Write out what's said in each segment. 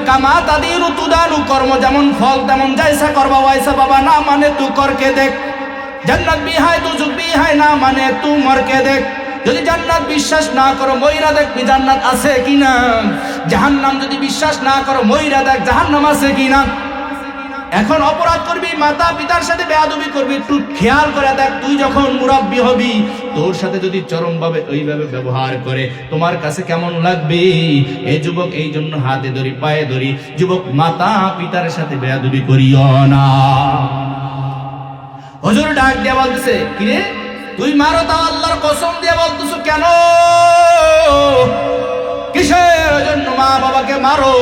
কামা তাদিরু তুদানু, কর্ম যেমন ফল তেমন, জায়সা করবা ওয়াইসা বাবা, না মানে তু করকে দেখ। জান্নাত বি হায় দুজুক বি হায়, না মানে তু মরকে দেখ। যদি জান্নাত বিশ্বাস না করো মইরা দেখবি জান্নাত আছে কিনা। জাহান্নাম যদি বিশ্বাস না করো মইরা দেখ জাহান্নাম আছে কিনা। এখন অপরাধ করবি, মাতা পিতার সাথে বেয়াদবি করবি, একটু খেয়াল করে দেখ, তুই যখন মুরাব্বি হবি তোর সাথে যদি চরমভাবে ওইভাবে ব্যবহার করে তোমার কাছে কেমন লাগবে। এই যুবক, এই জন্য হাতে ধরি পায়ে ধরি, যুবক মাতা পিতার সাথে বেয়াদবি করিও না। হুজুর ডাক দিয়ে বলতেছে, কিরে তুই মারো, তাও আল্লাহর কসম দিয়ে বলতেছো কেন? কিসের জন্য মা বাবাকে মারো?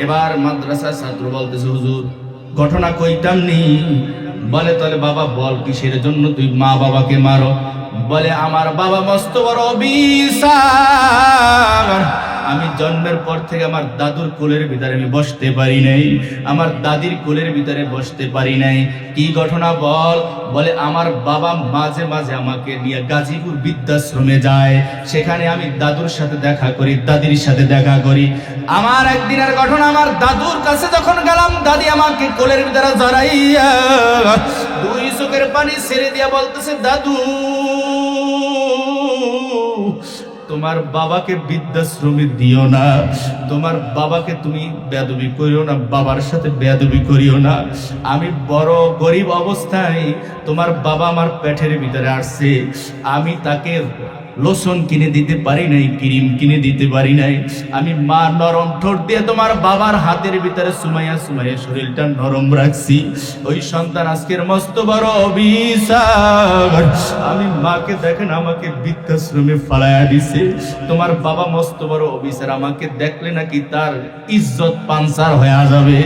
এবার মাদ্রাসার ছাত্র বলতেছে, হুজুর ঘটনা কইতাম নি। বলে তাহলে বাবা বল, কিসের জন্য তুই মা বাবাকে মারো? বলে আমার বাবা মস্ত বড় অবিচার। আমি জন্মের পর থেকে আমার দাদুর কোলের ভিতরে আমি বসতে পারি নাই, আমার দাদির কোলের ভিতরে বসতে পারি নাই। কি ঘটনা বল? বলে আমার বাবা মাঝে মাঝে আমাকে নিয়ে গাজীপুর বৃদ্ধাশ্রমে যায়, সেখানে আমি দাদুর সাথে দেখা করি, দাদির সাথে দেখা করি। আমার একদিনের ঘটনা, আমার দাদুর কাছে যখন গেলাম, দাদি আমাকে কোলের ভিতরে জড়াইয়া দুই চোখের পানি ছেড়ে দিয়া বলতেছে, দাদু তোমার বাবাকে বৃদ্ধাশ্রমে দিও না, তোমার বাবাকে তুমি বেয়াদবি করিও না, বাবার সাথে বেয়াদবি করিও না। আমি বড় গরিব অবস্থায় তোমার বাবা আমার পেটের ভিতরে আসছে, আমি তাকে লোশন কিনে দিতে পারি নাই, ক্রিম কিনে দিতে পারি নাই। আমি মা নরম ঠোঁট দিয়ে তোমার বাবার হাতের ভিতরে সুমাইয়া সুমাইয়া শরীরটা নরম রাখছি। ওই সন্তান আজকের মস্ত বড় অবিচার। আমি মাকে দেখেন আমাকে বৃদ্ধাশ্রমে ফালাইয়া দিছে। তোমার বাবা মস্ত বড় অবিচার, আমাকে দেখলে নাকি তার ইজ্জত পাঞ্চার হয়ে যাবে।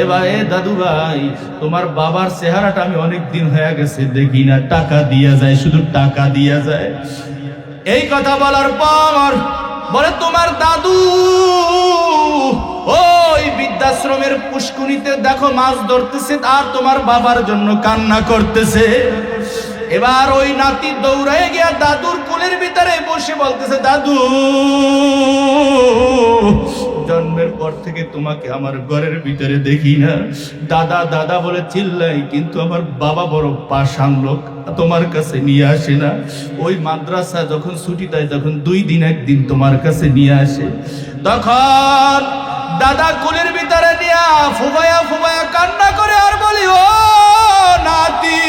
এবার এ দাদু ভাই, তোমার বাবার চেহারাটা আমি অনেক দিন হয়ে গেছে দেখি না, টাকা দিয়া যায়, শুধু টাকা দিয়া যায়। এই কথা বলার পর বলে, তোমার দাদু ওই বৃদ্ধাশ্রমের পুষ্কুনিতে দেখো মাছ ধরতেছে, আর তোমার বাবার জন্য কান্না করতেছে। এবার ওই নাতি দৌড়ায় গিয়া দাদুর কোলের ভিতরে বসে বলতেছে, দাদু জন্মের পর থেকে তোমাকে আমার ঘরের ভিতরে দেখি না, দাদা দাদা বলে চিল্লাই, কিন্তু আমার বাবা বড় পাষাণ লোক, তোমার কাছে নিয়ে আসে না। ওই মাদ্রাসা যখন ছুটি দেয় তখন 2 দিন 1 দিন তোমার কাছে নিয়ে আসে। তখন দাদা কোলের ভিতরে নিয়ে ফুবায়া ফুবায়া কান্না করে আর বলি, ও নাতি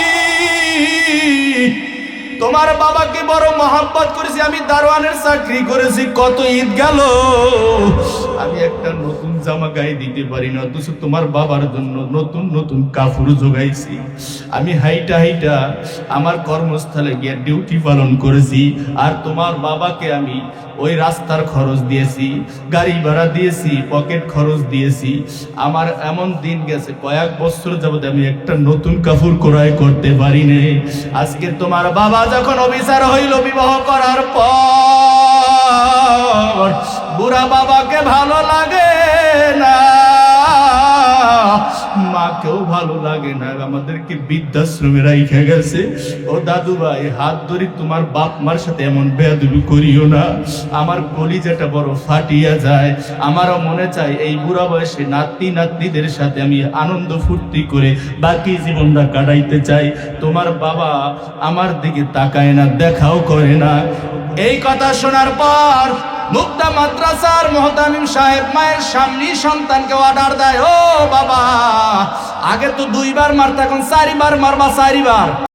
তোমার বাবাকে বড় মহব্বত করেছি, আমি দারোয়ানের চাকরি করেছি, কত ঈদ গেল আমি একটা নতুন জামা গায়ে দিতে পারি না, অথচ তোমার বাবার জন্য নতুন নতুন কাপড় জোগাইছি। আমি হাইটা হাইটা আমার কর্মস্থলে গিয়ে ডিউটি পালন করেছি, আর তোমার বাবাকে আমি ওই রাস্তার খরচ দিয়েছি, গাড়ি ভাড়া দিয়েছি, পকেট খরচ দিয়েছি। আমার এমন দিন গেছে কয়েক বছর যাবত আমি একটা নতুন কাপড় ক্রয় করতে পারি নাই। আজকে তোমার বাবা যখন অবিচার হইল বিবাহ করার পর, বুড়া বাবাকে ভালো লাগে না, মাকেও ভালো লাগে না, আমাদেরকে বৃদ্ধাশ্রমে রাইখা গেছে। ও দাদু ভাই, হাত ধরি, তোমার বাপ মার সাথে এমন বেয়াদবি করিও না। আমার কলিজাটা বড় ফাটিয়া যায়, আমারও মনে চায় এই বুড়া বয়সে নাতি নাতনিদের সাথে আমি আনন্দ ফুর্তি করে বাকি জীবনটা কাটাইতে চাই। তোমার বাবা আমার দিকে তাকায় না, দেখাও করে না। এই কথা শোনার পর মুক্তা মাদ্রাসার মুহতামিম সাহেব মায়ের সামনে সন্তানকে অর্ডার দেয়, ও বাবা আগে তো 2 বার মারতে, এখন 4 বার মারবা, 4 বার।